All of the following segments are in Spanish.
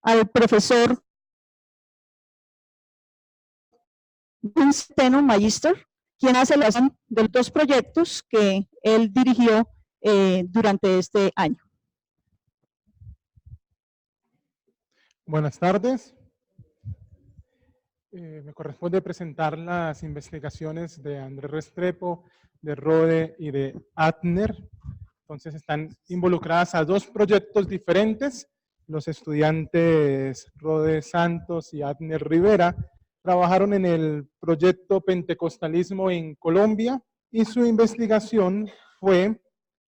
al profesor Centeno, Magister, quien hace la razón de los dos proyectos que él dirigió durante este año. Buenas tardes. Me corresponde presentar las investigaciones de Andrés Restrepo, de Rode y de Adner. Entonces están involucradas a dos proyectos diferentes. Los estudiantes Rode Santos y Adner Rivera trabajaron en el proyecto Pentecostalismo en Colombia y su investigación fue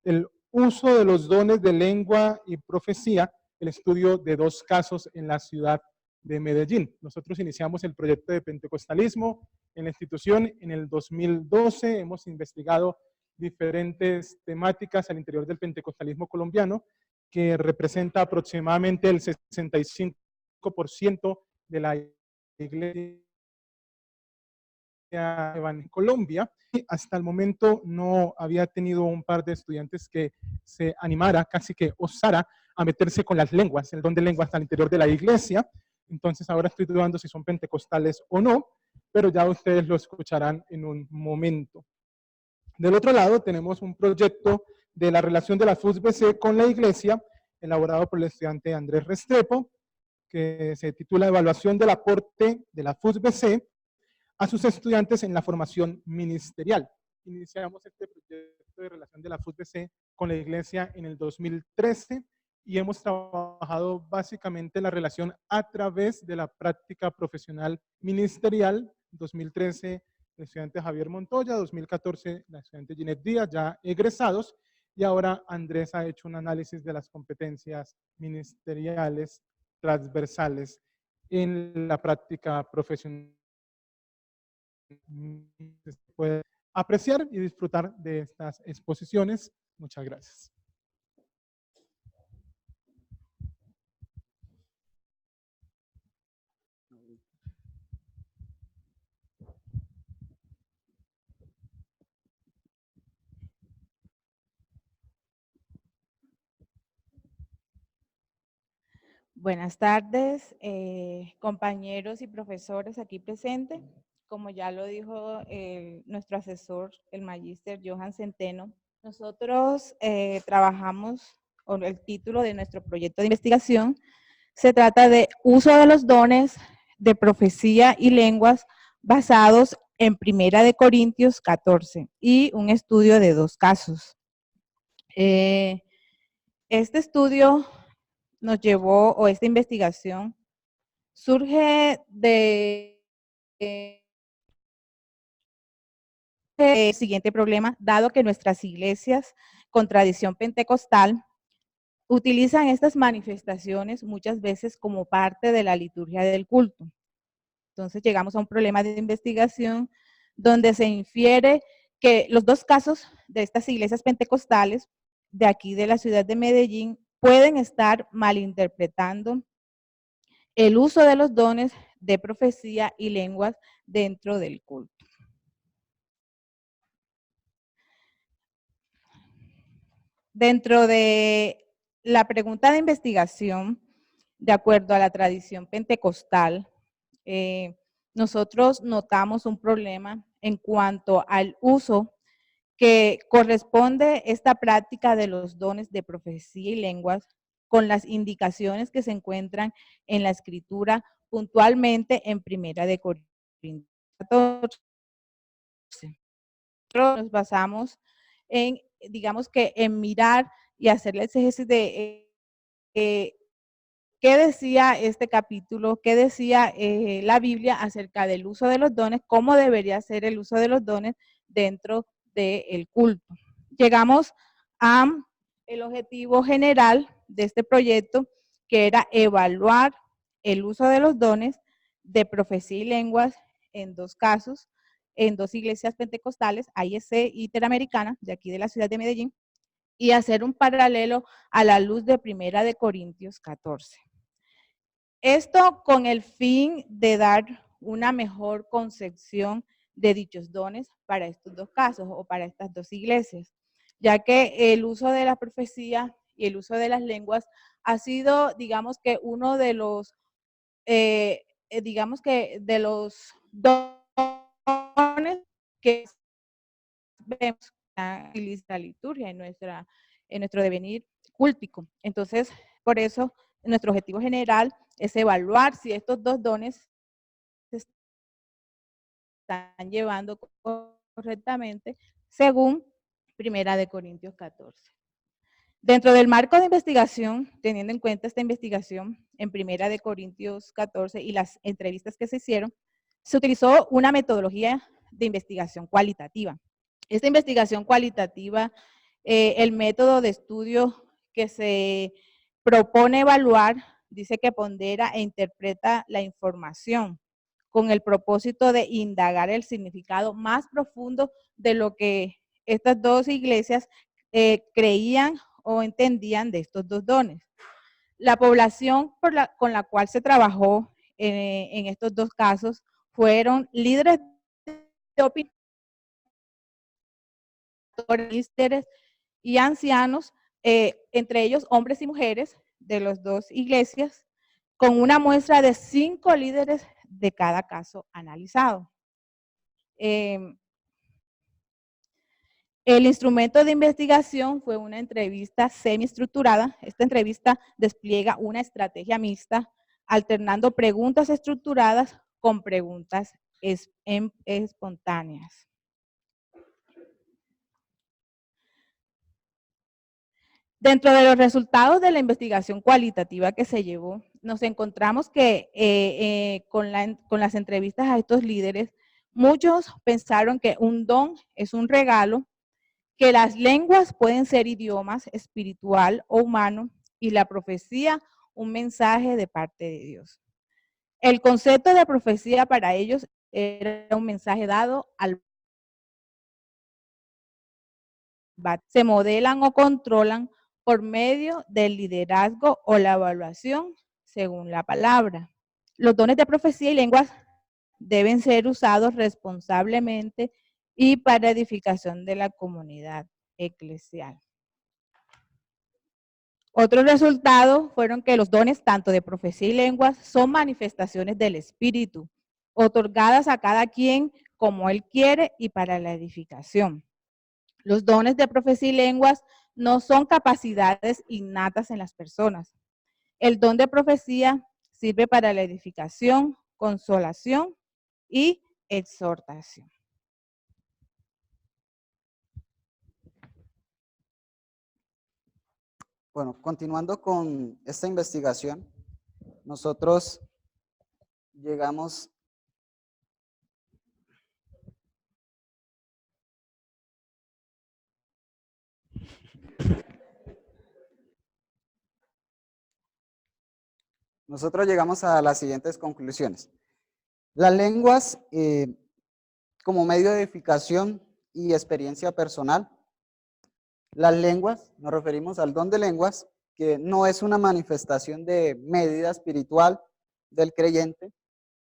el uso de los dones de lengua y profecía, el estudio de dos casos en la ciudad de Medellín. Nosotros iniciamos el proyecto de Pentecostalismo en la institución en el 2012. Hemos investigado diferentes temáticas al interior del pentecostalismo colombiano, que representa aproximadamente el 65% de la iglesia en Colombia. Y hasta el momento no había tenido un par de estudiantes que se animara, casi que osara, a meterse con las lenguas, el don de lenguas al interior de la iglesia. Entonces ahora estoy dudando si son pentecostales o no, pero ya ustedes lo escucharán en un momento. Del otro lado tenemos un proyecto de la relación de la FUSBC con la iglesia, elaborado por el estudiante Andrés Restrepo, que se titula Evaluación del aporte de la FUSBC a sus estudiantes en la formación ministerial. Iniciamos este proyecto de relación de la FUSBC con la iglesia en el 2013 y hemos trabajado básicamente la relación a través de la práctica profesional ministerial. 2013, el estudiante Javier Montoya, 2014, la estudiante Ginette Díaz, ya egresados, y ahora Andrés ha hecho un análisis de las competencias ministeriales transversales en la práctica profesional. Se puede apreciar y disfrutar de estas exposiciones. Muchas gracias. Buenas tardes, compañeros y profesores aquí presentes. Como ya lo dijo nuestro asesor, el magíster Johan Centeno, nosotros trabajamos con el título de nuestro proyecto de investigación. Se trata de uso de los dones de profecía y lenguas basados en 1 Corintios 14 y un estudio de dos casos. Este estudio nos llevó, o esta investigación, surge de el siguiente problema, dado que nuestras iglesias con tradición pentecostal utilizan estas manifestaciones muchas veces como parte de la liturgia del culto. Entonces llegamos a un problema de investigación donde se infiere que los dos casos de estas iglesias pentecostales de aquí de la ciudad de Medellín pueden estar malinterpretando el uso de los dones de profecía y lenguas dentro del culto. Dentro de la pregunta de investigación, de acuerdo a la tradición pentecostal, nosotros notamos un problema en cuanto al uso que corresponde esta práctica de los dones de profecía y lenguas con las indicaciones que se encuentran en la escritura, puntualmente en 1 Corintios 14. Nosotros nos basamos en, digamos que en mirar y hacer el exégesis de qué decía este capítulo, qué decía la Biblia acerca del uso de los dones, cómo debería ser el uso de los dones dentro del culto. Llegamos a el objetivo general de este proyecto, que era evaluar el uso de los dones de profecía y lenguas en dos casos, en dos iglesias pentecostales, IEC Interamericana, de aquí de la ciudad de Medellín, y hacer un paralelo a la luz de 1 Corintios 14. Esto con el fin de dar una mejor concepción de dichos dones para estos dos casos o para estas dos iglesias, ya que el uso de la profecía y el uso de las lenguas ha sido, digamos que uno de los, de los dones que vemos en la liturgia, en nuestro devenir cúltico. Entonces, por eso, nuestro objetivo general es evaluar si estos dos dones se están llevando correctamente según Primera de Corintios 14. Dentro del marco de investigación, teniendo en cuenta esta investigación en Primera de Corintios 14 y las entrevistas que se hicieron, se utilizó una metodología de investigación cualitativa. Esta investigación cualitativa, el método de estudio que se propone evaluar, dice que pondera e interpreta la información con el propósito de indagar el significado más profundo de lo que estas dos iglesias creían o entendían de estos dos dones. La población con la cual se trabajó en estos dos casos fueron líderes de opinión, líderes y ancianos, entre ellos hombres y mujeres de las dos iglesias, con una muestra de 5 líderes de cada caso analizado. El instrumento de investigación fue una entrevista semiestructurada. Esta entrevista despliega una estrategia mixta, alternando preguntas estructuradas con preguntas espontáneas. Dentro de los resultados de la investigación cualitativa que se llevó, nos encontramos que con las entrevistas a estos líderes, muchos pensaron que un don es un regalo, que las lenguas pueden ser idiomas espiritual o humano y la profecía un mensaje de parte de Dios. El concepto de profecía para ellos era un mensaje dado al se modelan o controlan por medio del liderazgo o la evaluación según la palabra. Los dones de profecía y lenguas deben ser usados responsablemente y para edificación de la comunidad eclesial. Otros resultados fueron que los dones tanto de profecía y lenguas son manifestaciones del Espíritu, otorgadas a cada quien como él quiere y para la edificación. Los dones de profecía y lenguas no son capacidades innatas en las personas. El don de profecía sirve para la edificación, consolación y exhortación. Bueno, continuando con esta investigación, nosotros llegamos a las siguientes conclusiones. Las lenguas como medio de edificación y experiencia personal. Las lenguas, nos referimos al don de lenguas, que no es una manifestación de medida espiritual del creyente.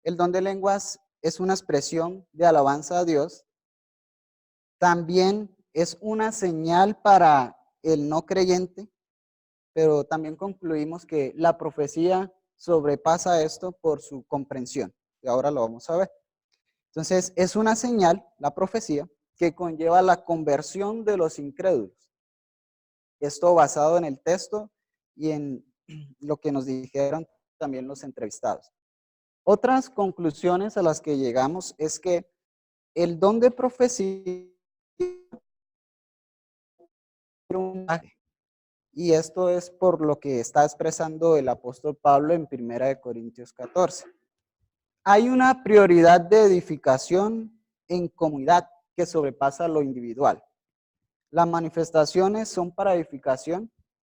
El don de lenguas es una expresión de alabanza a Dios. También es una señal para el no creyente, pero también concluimos que la profecía sobrepasa esto por su comprensión, y ahora lo vamos a ver. Entonces, es una señal, la profecía, que conlleva la conversión de los incrédulos. Esto basado en el texto y en lo que nos dijeron también los entrevistados. Otras conclusiones a las que llegamos es que el don de profecía y esto es por lo que está expresando el apóstol Pablo en 1 Corintios 14. Hay una prioridad de edificación en comunidad que sobrepasa lo individual. Las manifestaciones son para edificación,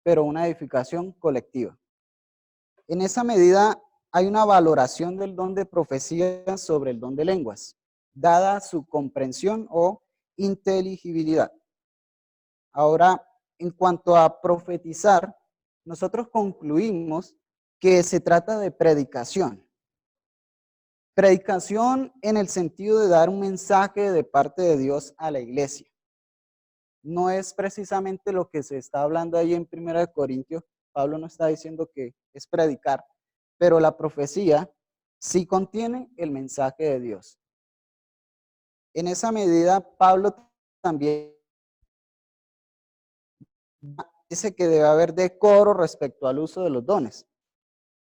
pero una edificación colectiva. En esa medida hay una valoración del don de profecía sobre el don de lenguas, dada su comprensión o inteligibilidad. Ahora, en cuanto a profetizar, nosotros concluimos que se trata de predicación. Predicación en el sentido de dar un mensaje de parte de Dios a la iglesia. no es precisamente lo que se está hablando ahí en 1 Corintios. Pablo no está diciendo que es predicar, pero la profecía sí contiene el mensaje de Dios. En esa medida, Pablo también dice que debe haber decoro respecto al uso de los dones.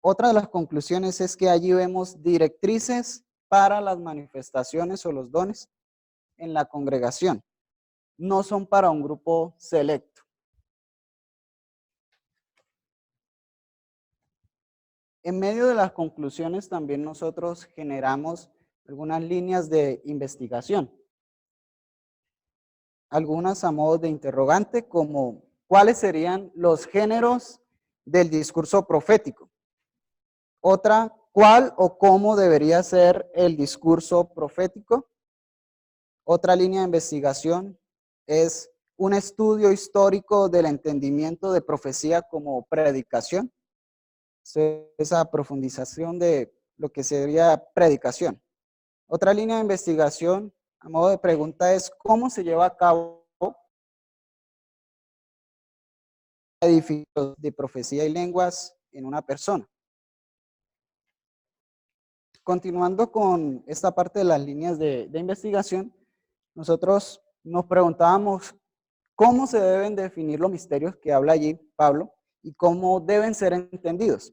Otra de las conclusiones es que allí vemos directrices para las manifestaciones o los dones en la congregación. No son para un grupo selecto. En medio de las conclusiones también nosotros generamos algunas líneas de investigación. Algunas a modo de interrogante, como ¿cuáles serían los géneros del discurso profético? Otra, ¿cuál o cómo debería ser el discurso profético? Otra línea de investigación es un estudio histórico del entendimiento de profecía como predicación. Esa profundización de lo que sería predicación. Otra línea de investigación, a modo de pregunta, es cómo se lleva a cabo edificios de profecía y lenguas en una persona. Continuando con esta parte de las líneas de investigación, nosotros nos preguntábamos cómo se deben definir los misterios que habla allí Pablo y cómo deben ser entendidos.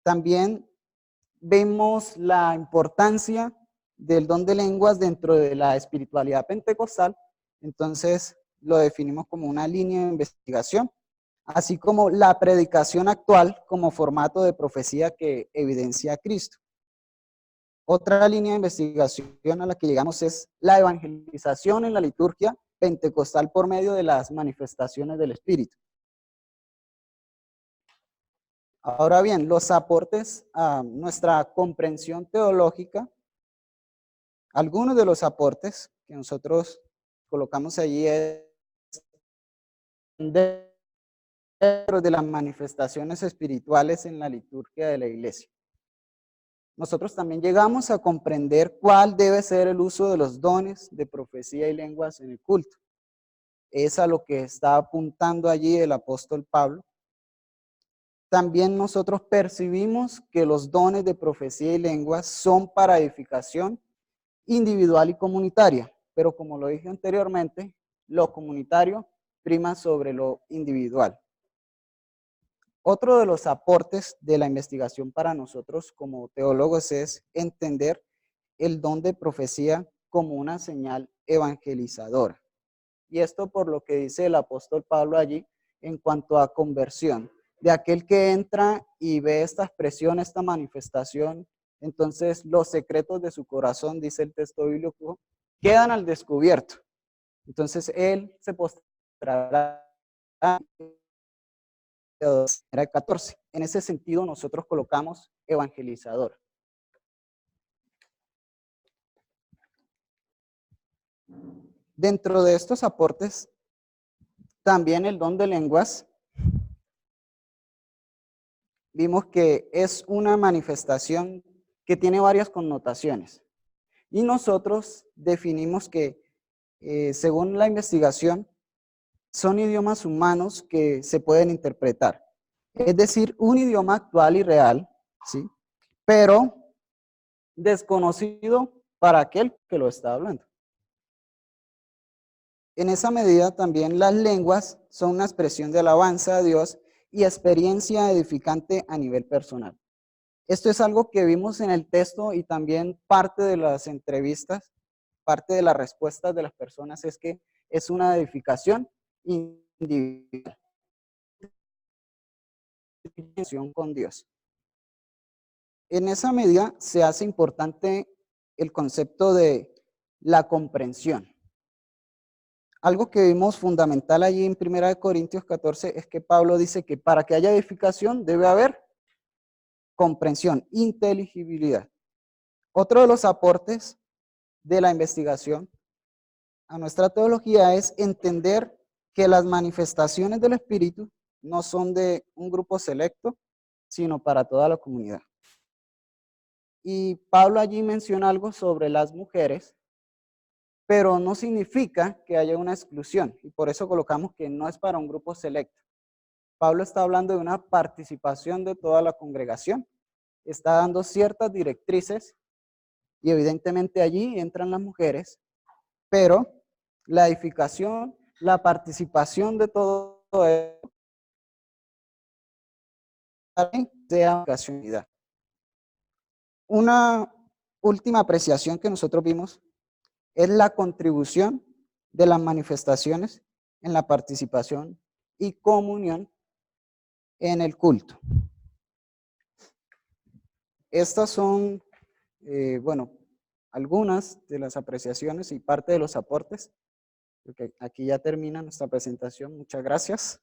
También vemos la importancia del don de lenguas dentro de la espiritualidad pentecostal, entonces lo definimos como una línea de investigación, así como la predicación actual como formato de profecía que evidencia a Cristo. Otra línea de investigación a la que llegamos es la evangelización en la liturgia pentecostal por medio de las manifestaciones del Espíritu. Ahora bien, los aportes a nuestra comprensión teológica, algunos de los aportes que nosotros colocamos allí es dentro de las manifestaciones espirituales en la liturgia de la iglesia. Nosotros también llegamos a comprender cuál debe ser el uso de los dones de profecía y lenguas en el culto. Es a lo que está apuntando allí el apóstol Pablo. También nosotros percibimos que los dones de profecía y lenguas son para edificación individual y comunitaria, pero como lo dije anteriormente, lo comunitario prima sobre lo individual. Otro de los aportes de la investigación para nosotros como teólogos es entender el don de profecía como una señal evangelizadora. Y esto por lo que dice el apóstol Pablo allí en cuanto a conversión, de aquel que entra y ve esta expresión, esta manifestación, entonces los secretos de su corazón, dice el texto bíblico, quedan al descubierto. Entonces él se postrará. 14. En ese sentido nosotros colocamos evangelizador. Dentro de estos aportes, también el don de lenguas, vimos que es una manifestación que tiene varias connotaciones. Y nosotros definimos que, según la investigación, son idiomas humanos que se pueden interpretar. Es decir, un idioma actual y real, ¿sí? Pero desconocido para aquel que lo está hablando. En esa medida también las lenguas son una expresión de alabanza a Dios y experiencia edificante a nivel personal. Esto es algo que vimos en el texto y también parte de las entrevistas, parte de las respuestas de las personas es que es una edificación individual con Dios. En esa medida se hace importante el concepto de la comprensión. Algo que vimos fundamental allí en 1 Corintios 14 es que Pablo dice que para que haya edificación debe haber comprensión, inteligibilidad. Otro de los aportes de la investigación a nuestra teología es entender que las manifestaciones del Espíritu no son de un grupo selecto, sino para toda la comunidad. Y Pablo allí menciona algo sobre las mujeres, pero no significa que haya una exclusión, y por eso colocamos que no es para un grupo selecto. Pablo está hablando de una participación de toda la congregación, está dando ciertas directrices, y evidentemente allí entran las mujeres, pero la edificación, la participación de todo esto, sea unidad. Una última apreciación que nosotros vimos es la contribución de las manifestaciones en la participación y comunión en el culto. Estas son, bueno, algunas de las apreciaciones y parte de los aportes, porque aquí ya termina nuestra presentación. Muchas gracias.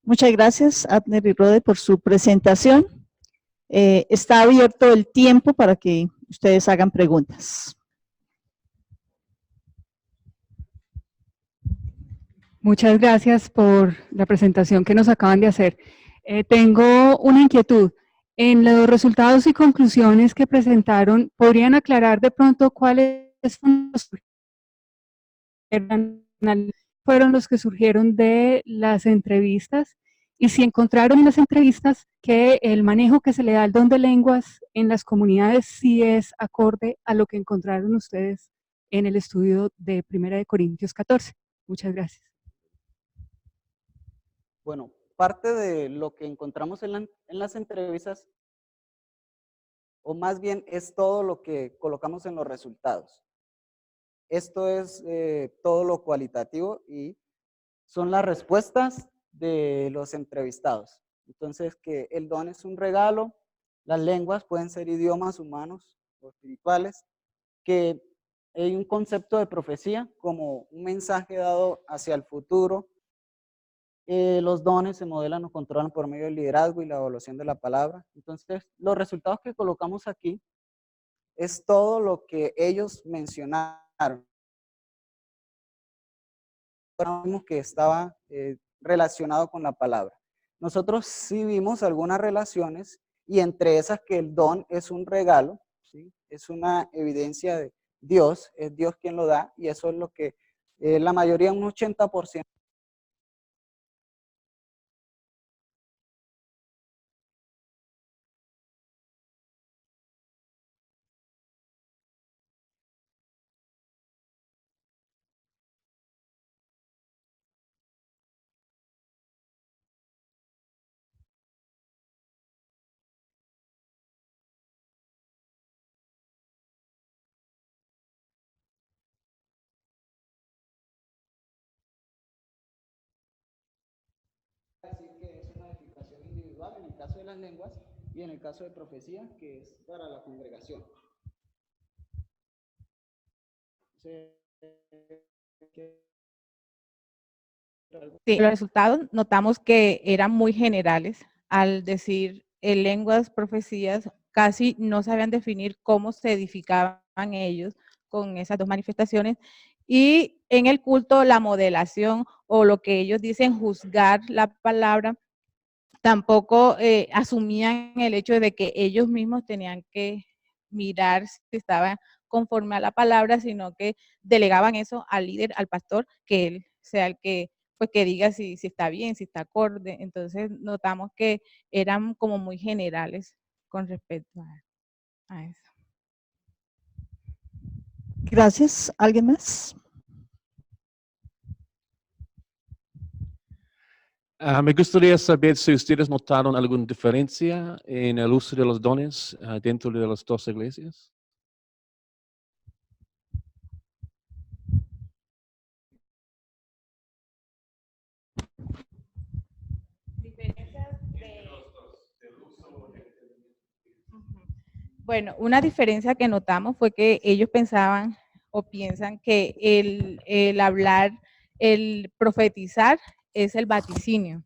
Muchas gracias, Abner y Rode, por su presentación. Está abierto el tiempo para que ustedes hagan preguntas. Muchas gracias por la presentación que nos acaban de hacer. Tengo una inquietud. En los resultados y conclusiones que presentaron, ¿podrían aclarar de pronto cuáles fueron los que surgieron de las entrevistas? Y si encontraron en las entrevistas que el manejo que se le da al don de lenguas en las comunidades sí es acorde a lo que encontraron ustedes en el estudio de 1 Corintios 14. Muchas gracias. Bueno, parte de lo que encontramos en las entrevistas, o más bien es todo lo que colocamos en los resultados. Esto es todo lo cualitativo y son las respuestas de los entrevistados. Entonces, que el don es un regalo, las lenguas pueden ser idiomas humanos o espirituales, que hay un concepto de profecía como un mensaje dado hacia el futuro. Los dones se modelan o controlan por medio del liderazgo y la evaluación de la palabra. Entonces, los resultados que colocamos aquí es todo lo que ellos mencionaron. Vimos que estaba relacionado con la palabra. Nosotros sí vimos algunas relaciones, y entre esas que el don es un regalo, ¿sí? Es una evidencia de Dios, es Dios quien lo da, y eso es lo que la mayoría, un 80%. Así que es una edificación individual en el caso de las lenguas, y en el caso de profecía, que es para la congregación. Sí, los resultados notamos que eran muy generales. Al decir lenguas, profecías, casi no sabían definir cómo se edificaban ellos con esas dos manifestaciones. Y en el culto, la modelación o lo que ellos dicen, juzgar la palabra, tampoco asumían el hecho de que ellos mismos tenían que mirar si estaban conforme a la palabra, sino que delegaban eso al líder, al pastor, que él sea el que, pues, que diga si está bien, si está acorde. Entonces notamos que eran como muy generales con respecto a eso. Gracias. ¿Alguien más? Me gustaría saber si ustedes notaron alguna diferencia en el uso de los dones dentro de las dos iglesias. Bueno, una diferencia que notamos fue que ellos pensaban o piensan que el hablar, el profetizar es el vaticinio,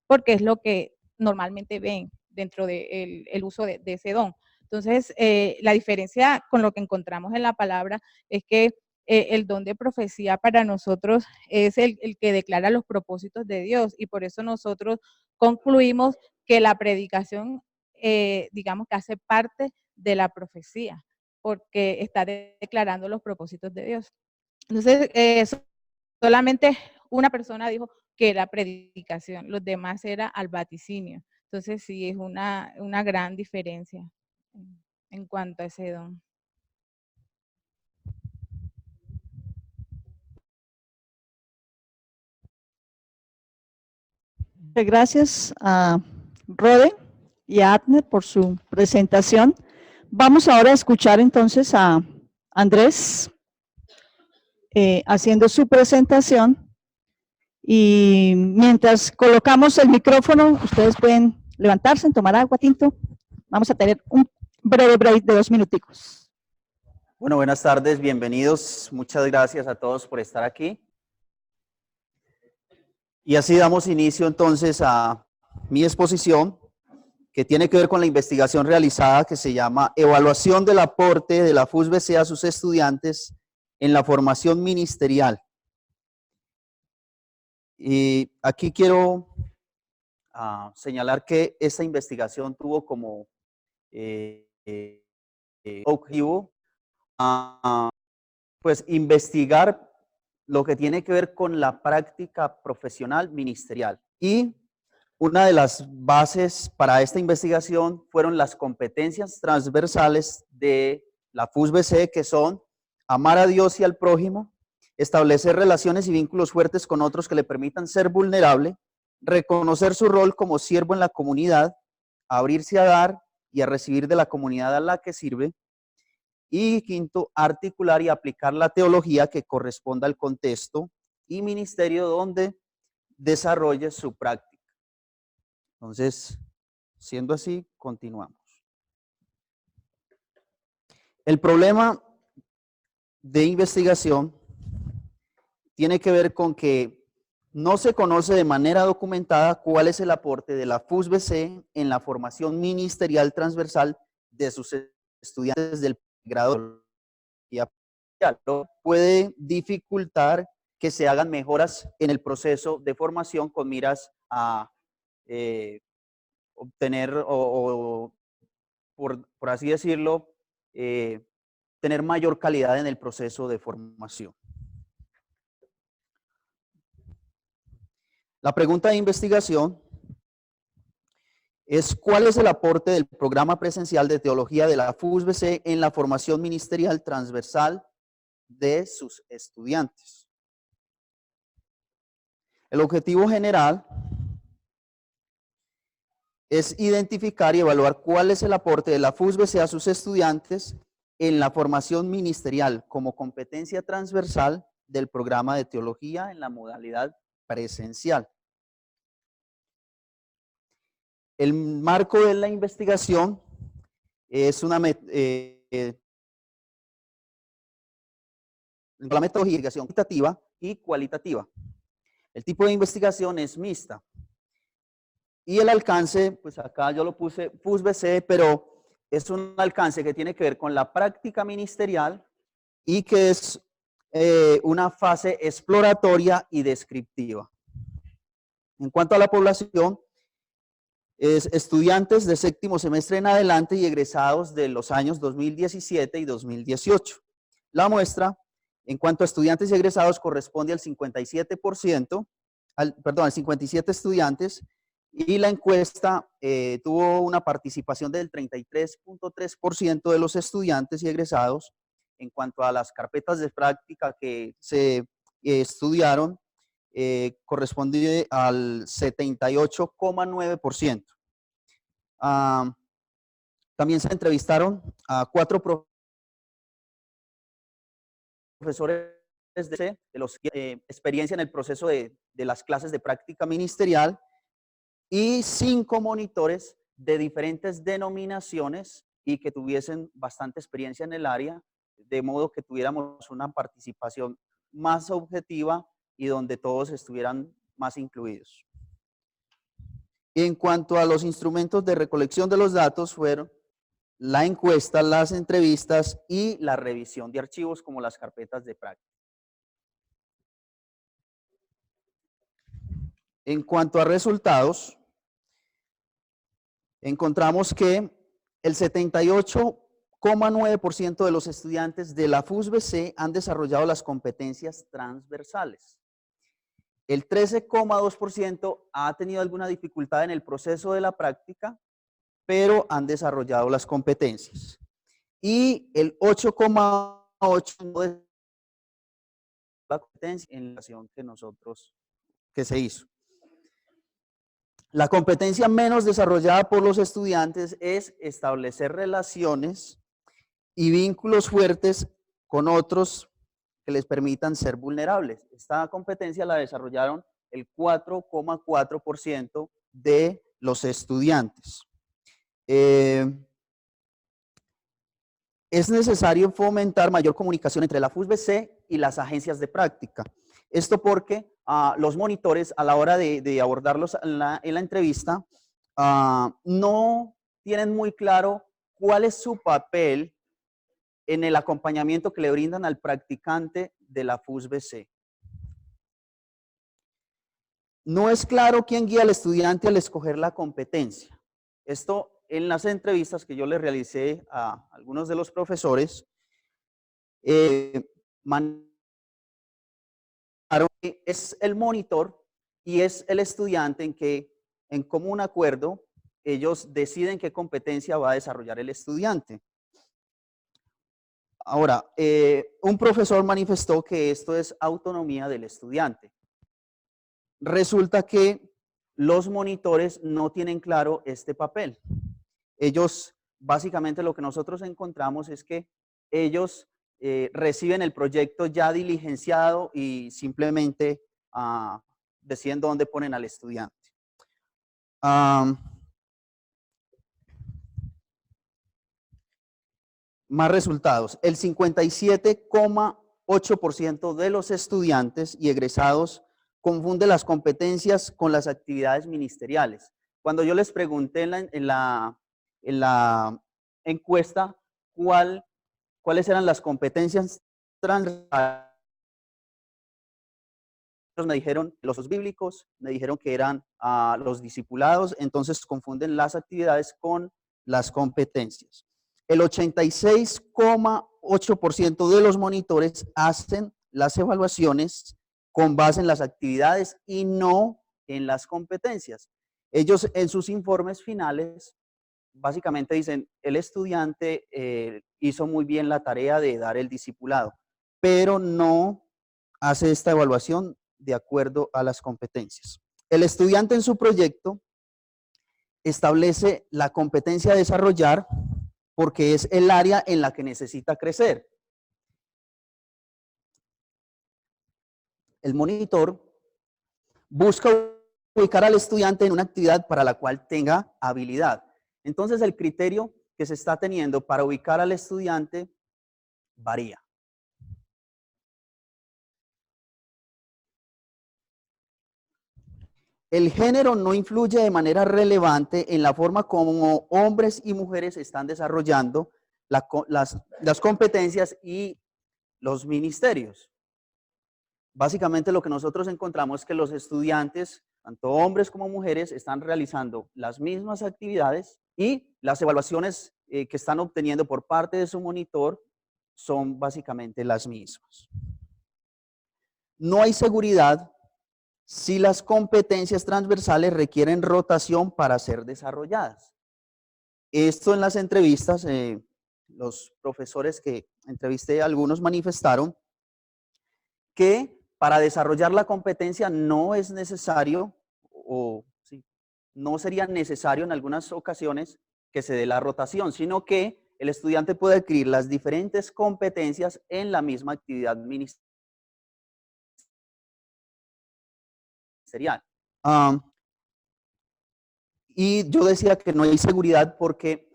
porque es lo que normalmente ven dentro del el uso de ese don. Entonces, la diferencia con lo que encontramos en la palabra es que el don de profecía para nosotros es el que declara los propósitos de Dios, y por eso nosotros concluimos que la predicación digamos que hace parte de la profecía, porque está declarando los propósitos de Dios. Entonces, solamente una persona dijo que era predicación, los demás era al vaticinio. Entonces, sí, es una gran diferencia en cuanto a ese don. Muchas gracias a Rode y a Atner por su presentación. Vamos ahora a escuchar entonces a Andrés haciendo su presentación. Y mientras colocamos el micrófono, ustedes pueden levantarse, tomar agua, tinto. Vamos a tener un breve break de 2 minuticos. Bueno, buenas tardes, bienvenidos. Muchas gracias a todos por estar aquí. Y así damos inicio entonces a mi exposición, que tiene que ver con la investigación realizada que se llama Evaluación del aporte de la FUSBC a sus estudiantes en la formación ministerial. Y aquí quiero señalar que esta investigación tuvo como objetivo pues investigar lo que tiene que ver con la práctica profesional ministerial. Y una de las bases para esta investigación fueron las competencias transversales de la FUSBC, que son amar a Dios y al prójimo, establecer relaciones y vínculos fuertes con otros que le permitan ser vulnerable, reconocer su rol como siervo en la comunidad, abrirse a dar y a recibir de la comunidad a la que sirve, y quinto, articular y aplicar la teología que corresponda al contexto y ministerio donde desarrolle su práctica. Entonces, siendo así, continuamos. El problema de investigación tiene que ver con que no se conoce de manera documentada cuál es el aporte de la FUSBC en la formación ministerial transversal de sus estudiantes del grado. Puede dificultar que se hagan mejoras en el proceso de formación con miras a obtener o por así decirlo, tener mayor calidad en el proceso de formación. La pregunta de investigación es: ¿cuál es el aporte del programa presencial de teología de la FUSBC en la formación ministerial transversal de sus estudiantes? El objetivo general es identificar y evaluar cuál es el aporte de la FUSBC a sus estudiantes en la formación ministerial como competencia transversal del programa de teología en la modalidad presencial. El marco de la investigación es la metodología de investigación cuantitativa y cualitativa. El tipo de investigación es mixta. Y el alcance, pues acá yo lo puse FUSBC, pero es un alcance que tiene que ver con la práctica ministerial y que es una fase exploratoria y descriptiva. En cuanto a la población, es estudiantes de séptimo semestre en adelante y egresados de los años 2017 y 2018. La muestra, en cuanto a estudiantes y egresados, corresponde al 57%, al 57 estudiantes, y la encuesta tuvo una participación del 33.3% de los estudiantes y egresados. En cuanto a las carpetas de práctica que se estudiaron, corresponde al 78,9%. También se entrevistaron a 4 profesores de los experiencia en el proceso de las clases de práctica ministerial y 5 monitores de diferentes denominaciones y que tuviesen bastante experiencia en el área, de modo que tuviéramos una participación más objetiva y donde todos estuvieran más incluidos. En cuanto a los instrumentos de recolección de los datos, fueron la encuesta, las entrevistas y la revisión de archivos como las carpetas de práctica. En cuanto a resultados, encontramos que el 78,9% de los estudiantes de la FUSBC han desarrollado las competencias transversales. El 13,2% ha tenido alguna dificultad en el proceso de la práctica, pero han desarrollado las competencias. Y el 8,8% no desarrolló la competencia en la acción que se hizo. La competencia menos desarrollada por los estudiantes es establecer relaciones y vínculos fuertes con otros que les permitan ser vulnerables. Esta competencia la desarrollaron el 4,4% de los estudiantes. Es necesario fomentar mayor comunicación entre la FUSBC y las agencias de práctica. Esto porque los monitores, a la hora de abordarlos en la entrevista, no tienen muy claro cuál es su papel en el acompañamiento que le brindan al practicante de la FUSBC. No es claro quién guía al estudiante al escoger la competencia. Esto en las entrevistas que yo le realicé a algunos de los profesores, es el monitor y es el estudiante en que, en común acuerdo, ellos deciden qué competencia va a desarrollar el estudiante. Ahora, un profesor manifestó que esto es autonomía del estudiante. Resulta que los monitores no tienen claro este papel. Ellos, básicamente lo que nosotros encontramos es que ellos reciben el proyecto ya diligenciado y simplemente deciden dónde ponen al estudiante. Más resultados. El 57,8% de los estudiantes y egresados confunde las competencias con las actividades ministeriales. Cuando yo les pregunté en la encuesta cuáles eran las competencias transversales, me dijeron los bíblicos, me dijeron que eran los discipulados, entonces confunden las actividades con las competencias. El 86,8% de los monitores hacen las evaluaciones con base en las actividades y no en las competencias. Ellos en sus informes finales básicamente dicen, el estudiante hizo muy bien la tarea de dar el discipulado, pero no hace esta evaluación de acuerdo a las competencias. El estudiante en su proyecto establece la competencia a desarrollar porque es el área en la que necesita crecer. El monitor busca ubicar al estudiante en una actividad para la cual tenga habilidad. Entonces, el criterio que se está teniendo para ubicar al estudiante varía. El género no influye de manera relevante en la forma como hombres y mujeres están desarrollando las competencias y los ministerios. Básicamente lo que nosotros encontramos es que los estudiantes, tanto hombres como mujeres, están realizando las mismas actividades y las evaluaciones que están obteniendo por parte de su monitor son básicamente las mismas. No hay seguridad si las competencias transversales requieren rotación para ser desarrolladas. Esto en las entrevistas, los profesores que entrevisté, algunos manifestaron que para desarrollar la competencia no es necesario, no sería necesario en algunas ocasiones que se dé la rotación, sino que el estudiante puede adquirir las diferentes competencias en la misma actividad ministerial. Y yo decía que no hay seguridad porque,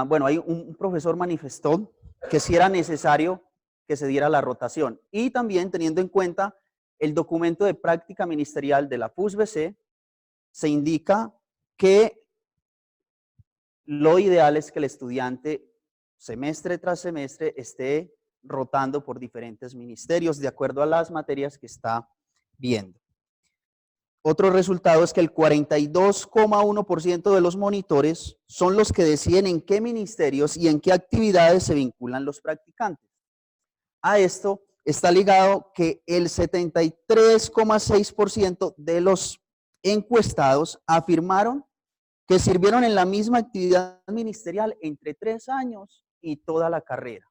bueno, hay un profesor manifestó que sí era necesario que se diera la rotación. Y también teniendo en cuenta el documento de práctica ministerial de la FUSBC, se indica que lo ideal es que el estudiante semestre tras semestre esté rotando por diferentes ministerios de acuerdo a las materias que está viendo. Otro resultado es que el 42,1% de los monitores son los que deciden en qué ministerios y en qué actividades se vinculan los practicantes. A esto está ligado que el 73,6% de los encuestados afirmaron que sirvieron en la misma actividad ministerial entre 3 años y toda la carrera.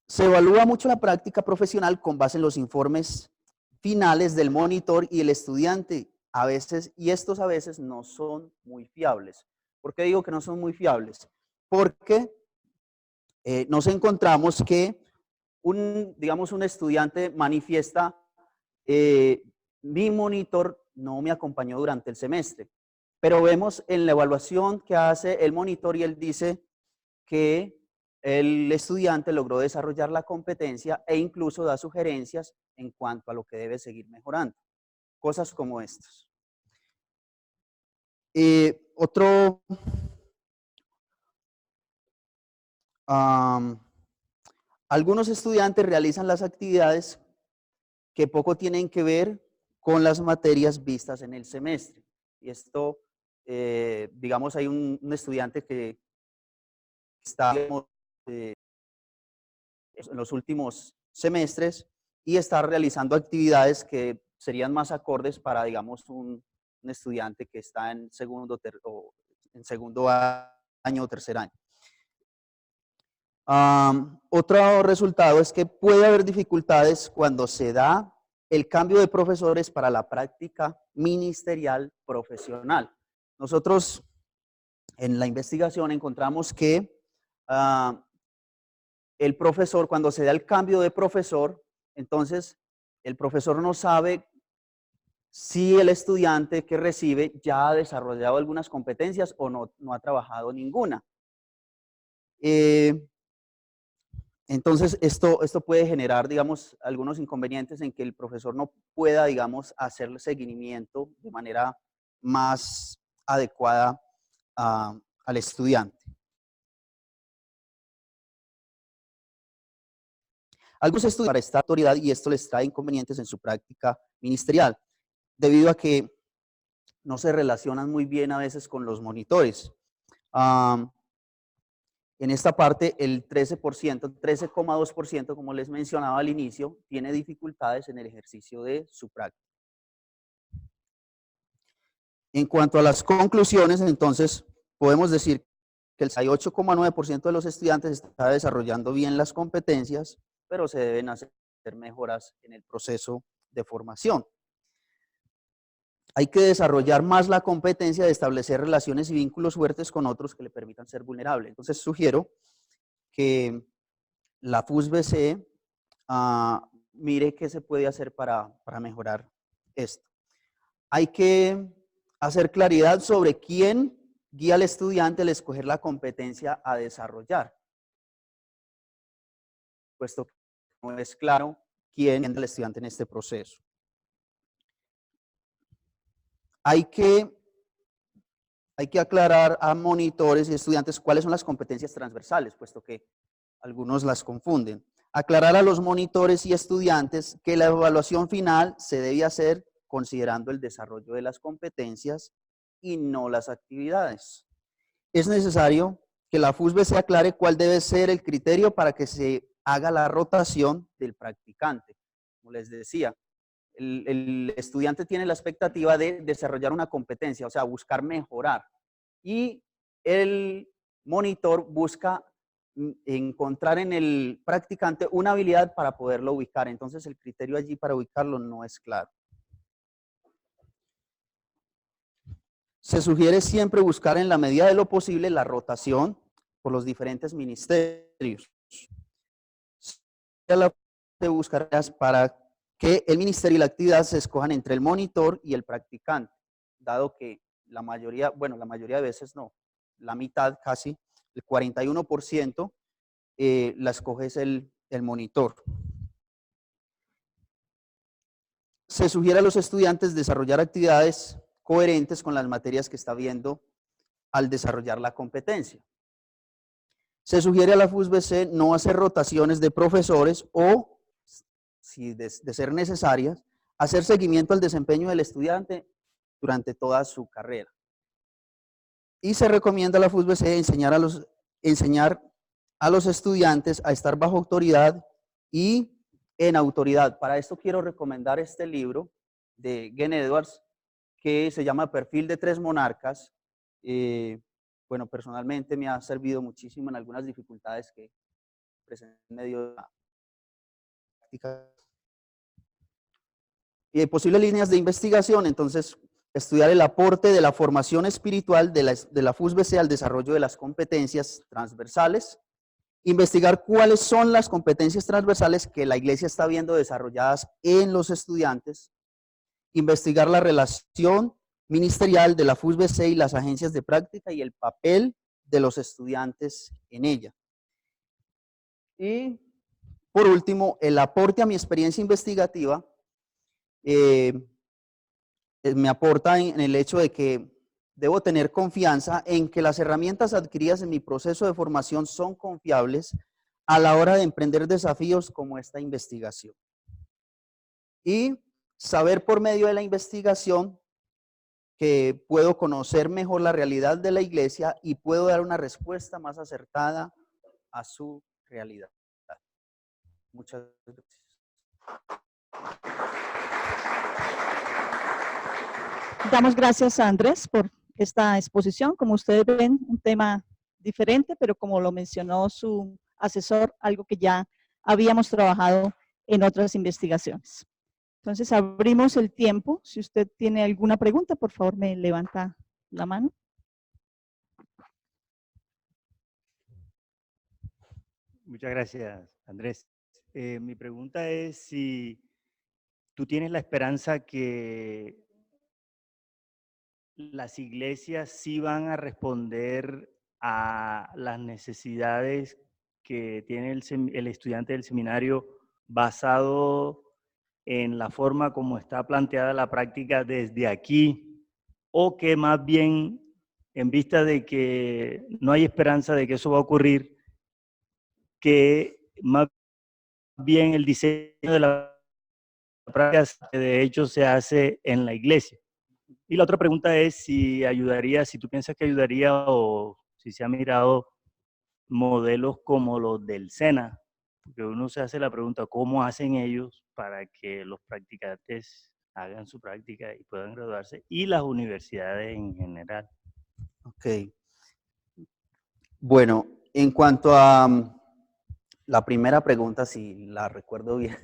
Se evalúa mucho la práctica profesional con base en los informes finales del monitor y el estudiante. A veces, y estos a veces no son muy fiables. ¿Por qué digo que no son muy fiables? Porque nos encontramos que digamos, un estudiante manifiesta, mi monitor no me acompañó durante el semestre, pero vemos en la evaluación que hace el monitor y él dice que el estudiante logró desarrollar la competencia e incluso da sugerencias en cuanto a lo que debe seguir mejorando. Cosas como estas. Algunos estudiantes realizan las actividades que poco tienen que ver con las materias vistas en el semestre. Y esto, digamos, hay un estudiante que está en los últimos semestres y está realizando actividades que serían más acordes para, digamos, un estudiante que está en segundo año o tercer año. Otro resultado es que puede haber dificultades cuando se da el cambio de profesores para la práctica ministerial profesional. Nosotros en la investigación encontramos que el profesor, cuando se da el cambio de profesor, entonces el profesor no sabe si el estudiante que recibe ya ha desarrollado algunas competencias o no ha trabajado ninguna. Entonces, esto puede generar, digamos, algunos inconvenientes en que el profesor no pueda, digamos, hacer seguimiento de manera más adecuada al estudiante. Algunos estudiantes para esta autoridad y esto les trae inconvenientes en su práctica ministerial, debido a que no se relacionan muy bien a veces con los monitores. En esta parte, el 13,2%, como les mencionaba al inicio, tiene dificultades en el ejercicio de su práctica. En cuanto a las conclusiones, entonces, podemos decir que el 68,9% de los estudiantes está desarrollando bien las competencias, pero se deben hacer mejoras en el proceso de formación. Hay que desarrollar más la competencia de establecer relaciones y vínculos fuertes con otros que le permitan ser vulnerable. Entonces, sugiero que la FUSBC mire qué se puede hacer para mejorar esto. Hay que hacer claridad sobre quién guía al estudiante al escoger la competencia a desarrollar, puesto que no es claro quién guía al estudiante en este proceso. Hay que aclarar a monitores y estudiantes cuáles son las competencias transversales, puesto que algunos las confunden. Aclarar a los monitores y estudiantes que la evaluación final se debe hacer considerando el desarrollo de las competencias y no las actividades. Es necesario que la FUSBC aclare cuál debe ser el criterio para que se haga la rotación del practicante. Como les decía, el estudiante tiene la expectativa de desarrollar una competencia, o sea, buscar mejorar. Y el monitor busca encontrar en el practicante una habilidad para poderlo ubicar. Entonces, el criterio allí para ubicarlo no es claro. Se sugiere siempre buscar en la medida de lo posible la rotación por los diferentes ministerios. Se buscará para que el ministerio y la actividad se escojan entre el monitor y el practicante, dado que la mayoría, bueno, la mayoría de veces no, la mitad casi, el 41% la escoge es el monitor. Se sugiere a los estudiantes desarrollar actividades coherentes con las materias que está viendo al desarrollar la competencia. Se sugiere a la FUSBC no hacer rotaciones de profesores o, si de ser necesarias, hacer seguimiento al desempeño del estudiante durante toda su carrera. Y se recomienda a la FUSBC enseñar a los estudiantes a estar bajo autoridad y en autoridad. Para esto quiero recomendar este libro de Gen Edwards, que se llama Perfil de 3 monarcas. Bueno, personalmente me ha servido muchísimo en algunas dificultades que presenté en medio de la práctica. Posibles líneas de investigación, entonces, estudiar el aporte de la formación espiritual de la FUSBC al desarrollo de las competencias transversales, investigar cuáles son las competencias transversales que la Iglesia está viendo desarrolladas en los estudiantes, investigar la relación ministerial de la FUSBC y las agencias de práctica y el papel de los estudiantes en ella. Y, por último, el aporte a mi experiencia investigativa me aporta en el hecho de que debo tener confianza en que las herramientas adquiridas en mi proceso de formación son confiables a la hora de emprender desafíos como esta investigación. Y saber por medio de la investigación que puedo conocer mejor la realidad de la Iglesia y puedo dar una respuesta más acertada a su realidad. Muchas gracias. Damos gracias a Andrés por esta exposición. Como ustedes ven, un tema diferente, pero como lo mencionó su asesor, algo que ya habíamos trabajado en otras investigaciones. Entonces, abrimos el tiempo. Si usted tiene alguna pregunta, por favor, me levanta la mano. Muchas gracias, Andrés. Mi pregunta es si tú tienes la esperanza que las iglesias sí van a responder a las necesidades que tiene el estudiante del seminario basado en la forma como está planteada la práctica desde aquí, o que más bien, en vista de que no hay esperanza de que eso va a ocurrir, que más bien el diseño de la práctica de hecho se hace en la iglesia. Y la otra pregunta es si ayudaría, si tú piensas que ayudaría o si se ha mirado modelos como los del SENA, porque uno se hace la pregunta, ¿cómo hacen ellos para que los practicantes hagan su práctica y puedan graduarse? Y las universidades en general. Ok. Bueno, en cuanto a la primera pregunta, si la recuerdo bien.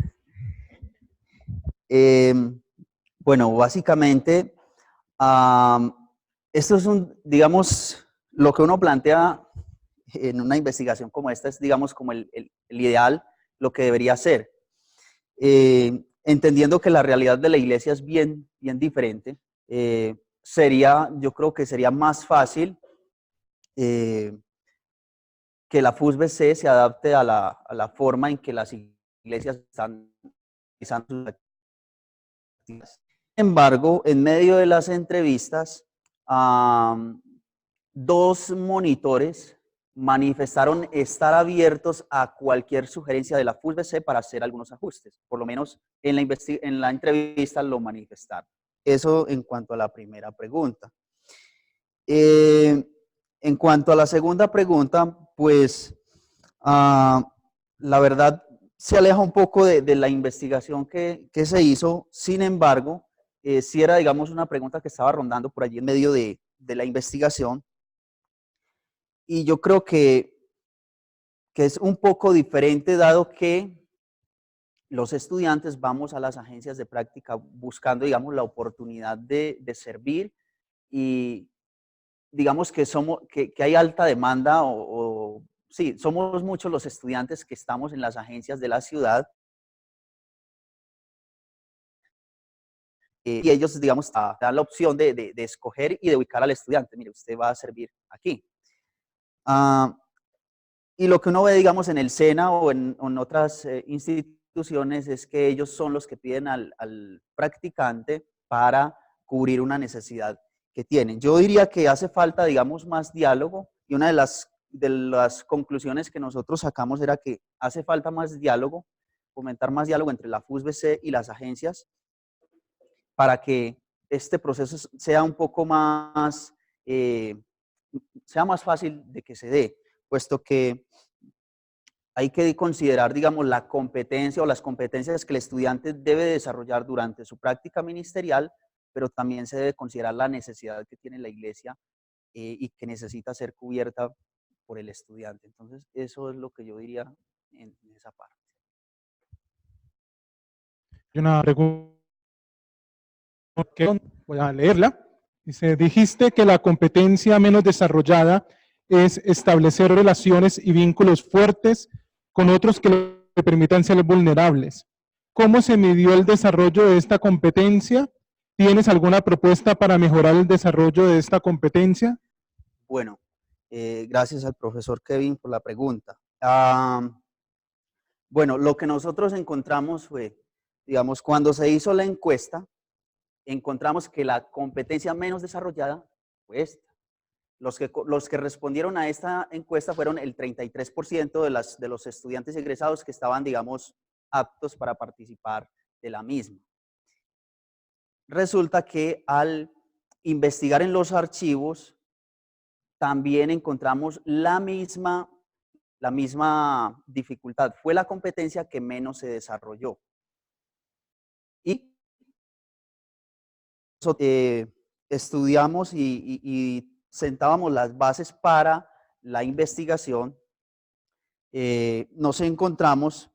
Bueno, básicamente, esto es digamos, lo que uno plantea en una investigación como esta es, digamos, como el ideal, lo que debería ser. Entendiendo que la realidad de la iglesia es bien diferente, yo creo que sería más fácil que la FUSBC se adapte a la forma en que las iglesias están realizando sus actividades. Sin embargo, en medio de las entrevistas, 2 monitores manifestaron estar abiertos a cualquier sugerencia de la FUSBC para hacer algunos ajustes. Por lo menos en la entrevista lo manifestaron. Eso en cuanto a la primera pregunta. En cuanto a la segunda pregunta, pues la verdad se aleja un poco de la investigación que se hizo. Sin embargo, sí era, digamos, una pregunta que estaba rondando por allí en medio de la investigación. Y yo creo que es un poco diferente, dado que los estudiantes vamos a las agencias de práctica buscando, digamos, la oportunidad de servir, y digamos que que hay alta demanda, sí, somos muchos los estudiantes que estamos en las agencias de la ciudad, y ellos, digamos, dan la opción de escoger y de ubicar al estudiante. Mire, usted va a servir aquí. Y lo que uno ve, digamos, en el SENA o en otras instituciones es que ellos son los que piden al practicante para cubrir una necesidad que tienen. Yo diría que hace falta, digamos, más diálogo, y una de las las conclusiones que nosotros sacamos era que hace falta más diálogo, fomentar más diálogo entre la FUSBC y las agencias para que este proceso sea un poco más, sea más fácil de que se dé, puesto que hay que considerar, digamos, la competencia o las competencias que el estudiante debe desarrollar durante su práctica ministerial, pero también se debe considerar la necesidad que tiene la iglesia y que necesita ser cubierta por el estudiante. Entonces, eso es lo que yo diría en esa parte. Hay una pregunta que voy a leerla. Dice, dijiste que la competencia menos desarrollada es establecer relaciones y vínculos fuertes con otros que le permitan ser vulnerables. ¿Cómo se midió el desarrollo de esta competencia? ¿Tienes alguna propuesta para mejorar el desarrollo de esta competencia? Bueno, gracias al profesor Kevin por la pregunta. Bueno, lo que nosotros encontramos fue, digamos, cuando se hizo la encuesta, encontramos que la competencia menos desarrollada fue esta. Los que respondieron a esta encuesta fueron el 33% de los estudiantes egresados que estaban, digamos, aptos para participar de la misma. Resulta que al investigar en los archivos, también encontramos la misma dificultad. Fue la competencia que menos se desarrolló. Y estudiamos y sentábamos las bases para la investigación. Nos encontramos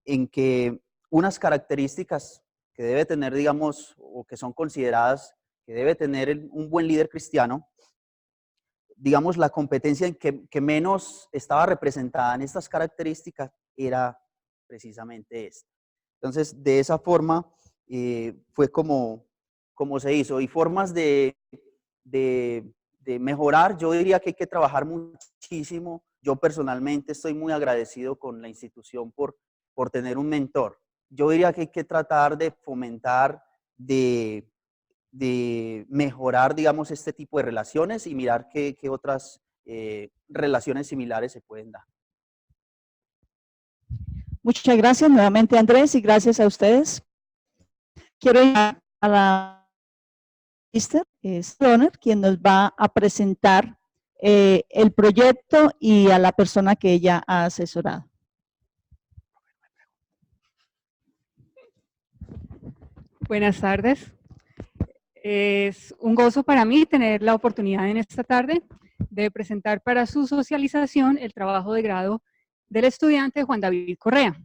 en que unas características que debe tener, digamos, o que son consideradas que debe tener un buen líder cristiano, digamos, la competencia en que menos estaba representada en estas características era precisamente esta. Entonces, de esa forma fue como se hizo. Y formas de mejorar, yo diría que hay que trabajar muchísimo. Yo personalmente estoy muy agradecido con la institución por tener un mentor. Yo diría que hay que tratar de fomentar, de mejorar, digamos, este tipo de relaciones y mirar qué otras relaciones similares se pueden dar. Muchas gracias nuevamente, Andrés, y gracias a ustedes. Quiero ir a la Mr. Stoner, quien nos va a presentar el proyecto y a la persona que ella ha asesorado. Buenas tardes. Es un gozo para mí tener la oportunidad en esta tarde de presentar para su socialización el trabajo de grado del estudiante Juan David Correa,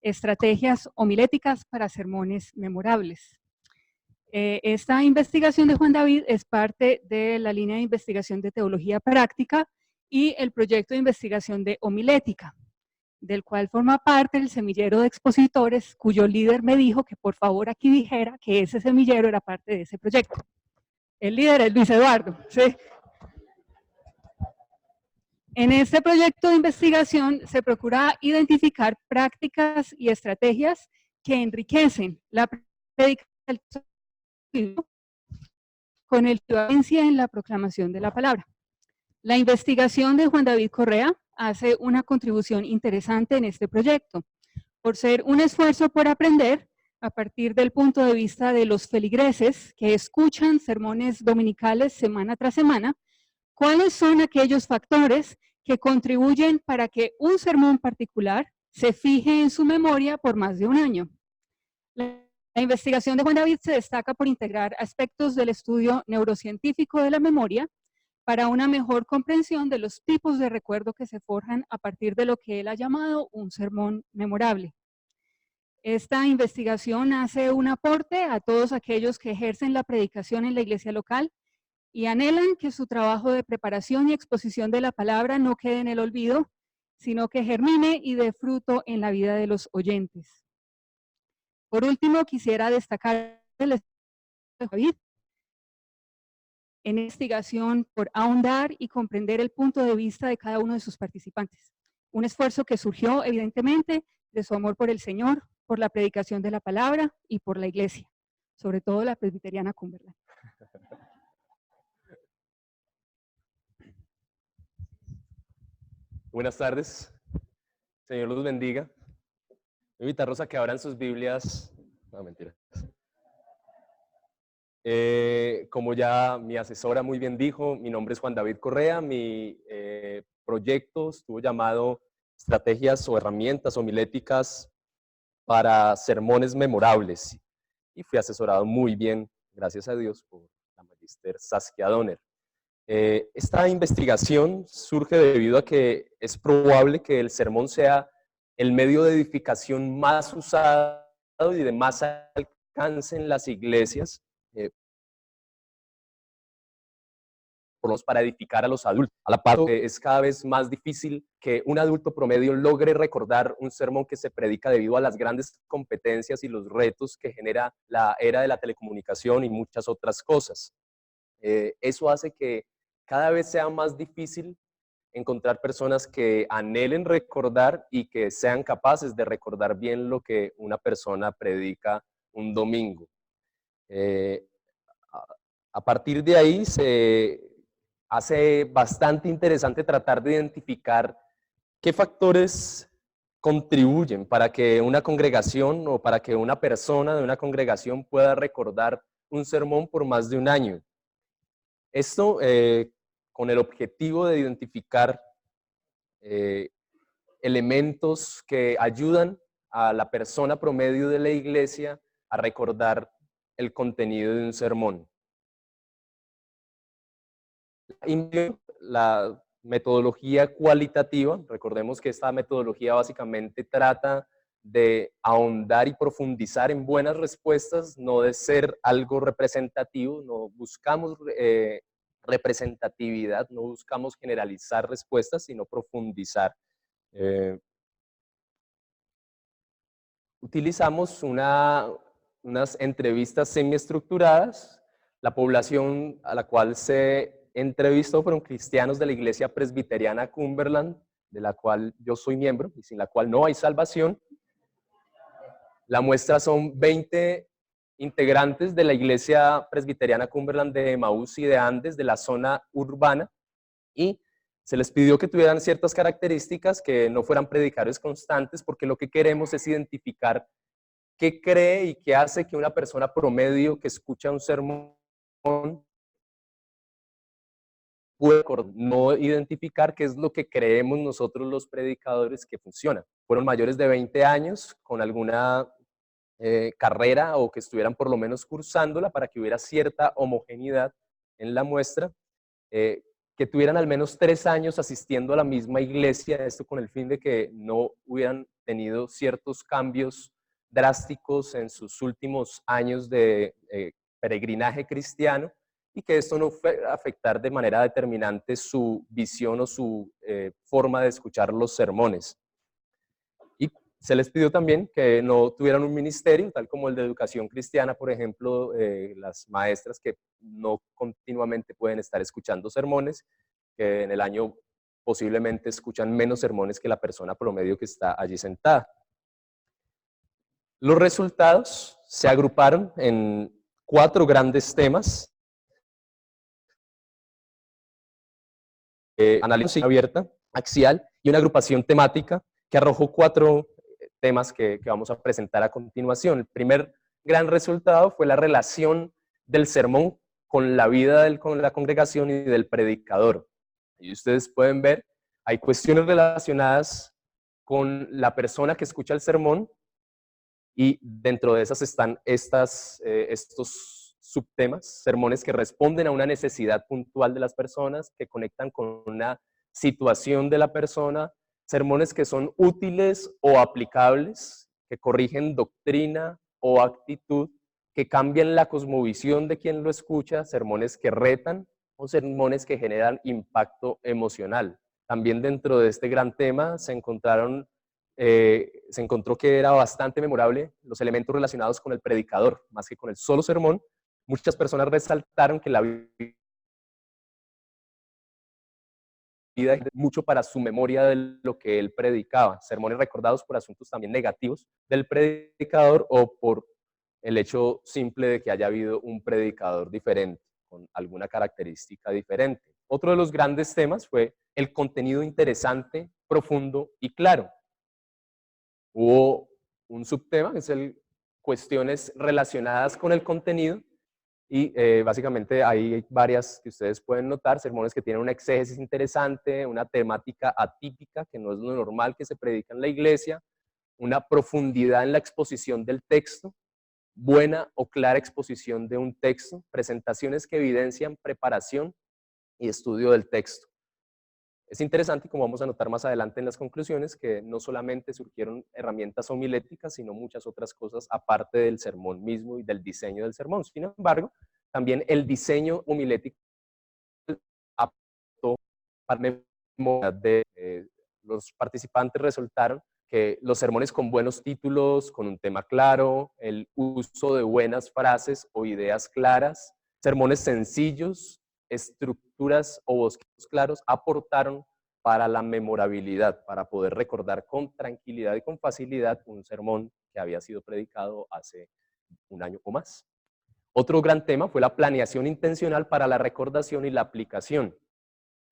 Estrategias homiléticas para sermones memorables. Esta investigación de Juan David es parte de la línea de investigación de teología práctica y el proyecto de investigación de homilética, del cual forma parte el semillero de expositores, cuyo líder me dijo que por favor aquí dijera que ese semillero era parte de ese proyecto. El líder es Luis Eduardo, ¿sí? En este proyecto de investigación se procura identificar prácticas y estrategias que enriquecen la predicación con el influencia en la proclamación de la palabra. La investigación de Juan David Correa hace una contribución interesante en este proyecto, por ser un esfuerzo por aprender a partir del punto de vista de los feligreses que escuchan sermones dominicales semana tras semana, cuáles son aquellos factores que contribuyen para que un sermón particular se fije en su memoria por más de un año. La investigación de Juan David se destaca por integrar aspectos del estudio neurocientífico de la memoria para una mejor comprensión de los tipos de recuerdo que se forjan a partir de lo que él ha llamado un sermón memorable. Esta investigación hace un aporte a todos aquellos que ejercen la predicación en la iglesia local y anhelan que su trabajo de preparación y exposición de la palabra no quede en el olvido, sino que germine y dé fruto en la vida de los oyentes. Por último, quisiera destacar el esfuerzo de David en investigación por ahondar y comprender el punto de vista de cada uno de sus participantes. Un esfuerzo que surgió, evidentemente, de su amor por el Señor, por la predicación de la palabra y por la iglesia, sobre todo la presbiteriana Cumberland. Buenas tardes. Señor los bendiga. Voy a invitarlos a que abran sus Biblias. No, mentira. Como ya mi asesora muy bien dijo, mi nombre es Juan David Correa. Mi proyecto estuvo llamado Estrategias o Herramientas Homiléticas para Sermones Memorables. Y fui asesorado muy bien, gracias a Dios, por la Magister Saskia Donner. Esta investigación surge debido a que es probable que el sermón sea el medio de edificación más usado y de más alcance en las iglesias, por lo menos para edificar a los adultos. A la par, es cada vez más difícil que un adulto promedio logre recordar un sermón que se predica debido a las grandes competencias y los retos que genera la era de la telecomunicación y muchas otras cosas. Eso hace que cada vez sea más difícil encontrar personas que anhelen recordar y que sean capaces de recordar bien lo que una persona predica un domingo. A partir de ahí se hace bastante interesante tratar de identificar qué factores contribuyen para que una congregación o para que una persona de una congregación pueda recordar un sermón por más de un año. Esto con el objetivo de identificar elementos que ayudan a la persona promedio de la iglesia a recordar el contenido de un sermón. La metodología cualitativa, recordemos que esta metodología básicamente trata de ahondar y profundizar en buenas respuestas, no de ser algo representativo, no buscamos representatividad, no buscamos generalizar respuestas, sino profundizar. Utilizamos unas entrevistas semiestructuradas. La población a la cual se entrevistó fueron cristianos de la Iglesia Presbiteriana Cumberland, de la cual yo soy miembro y sin la cual no hay salvación. La muestra son 20 integrantes de la Iglesia Presbiteriana Cumberland de Emaús y de Andes, de la zona urbana, y se les pidió que tuvieran ciertas características, que no fueran predicadores constantes, porque lo que queremos es identificar qué cree y qué hace que una persona promedio que escucha un sermón puede no identificar qué es lo que creemos nosotros los predicadores que funciona. Fueron mayores de 20 años con alguna carrera o que estuvieran por lo menos cursándola para que hubiera cierta homogeneidad en la muestra, que tuvieran al menos 3 años asistiendo a la misma iglesia, esto con el fin de que no hubieran tenido ciertos cambios drásticos en sus últimos años de peregrinaje cristiano, y que esto no fuera a afectar de manera determinante su visión o su forma de escuchar los sermones. Y se les pidió también que no tuvieran un ministerio, tal como el de educación cristiana, por ejemplo, las maestras que no continuamente pueden estar escuchando sermones, que en el año posiblemente escuchan menos sermones que la persona promedio que está allí sentada. Los resultados se agruparon en 4 grandes temas. Análisis abierta, axial y una agrupación temática que arrojó 4 temas que vamos a presentar a continuación. El primer gran resultado fue la relación del sermón con la vida con la congregación y del predicador. Y ustedes pueden ver, hay cuestiones relacionadas con la persona que escucha el sermón, y dentro de esas están estos subtemas, sermones que responden a una necesidad puntual de las personas, que conectan con una situación de la persona, sermones que son útiles o aplicables, que corrigen doctrina o actitud, que cambian la cosmovisión de quien lo escucha, sermones que retan o sermones que generan impacto emocional. También dentro de este gran tema se encontró que era bastante memorable los elementos relacionados con el predicador, más que con el solo sermón. Muchas personas resaltaron que la vida mucho para su memoria de lo que él predicaba, sermones recordados por asuntos también negativos del predicador o por el hecho simple de que haya habido un predicador diferente, con alguna característica diferente. Otro de los grandes temas fue el contenido interesante, profundo y claro. Hubo un subtema, que es cuestiones relacionadas con el contenido, y básicamente hay varias que ustedes pueden notar, sermones que tienen una exégesis interesante, una temática atípica, que no es lo normal que se predica en la iglesia, una profundidad en la exposición del texto, buena o clara exposición de un texto, presentaciones que evidencian preparación y estudio del texto. Es interesante, como vamos a notar más adelante en las conclusiones, que no solamente surgieron herramientas homiléticas, sino muchas otras cosas aparte del sermón mismo y del diseño del sermón. Sin embargo, también el diseño homilético aportó para memoria de los participantes. Resultaron que los sermones con buenos títulos, con un tema claro, el uso de buenas frases o ideas claras, sermones sencillos, estructuras o bosquejos claros aportaron para la memorabilidad, para poder recordar con tranquilidad y con facilidad un sermón que había sido predicado hace un año o más. Otro gran tema fue la planeación intencional para la recordación y la aplicación.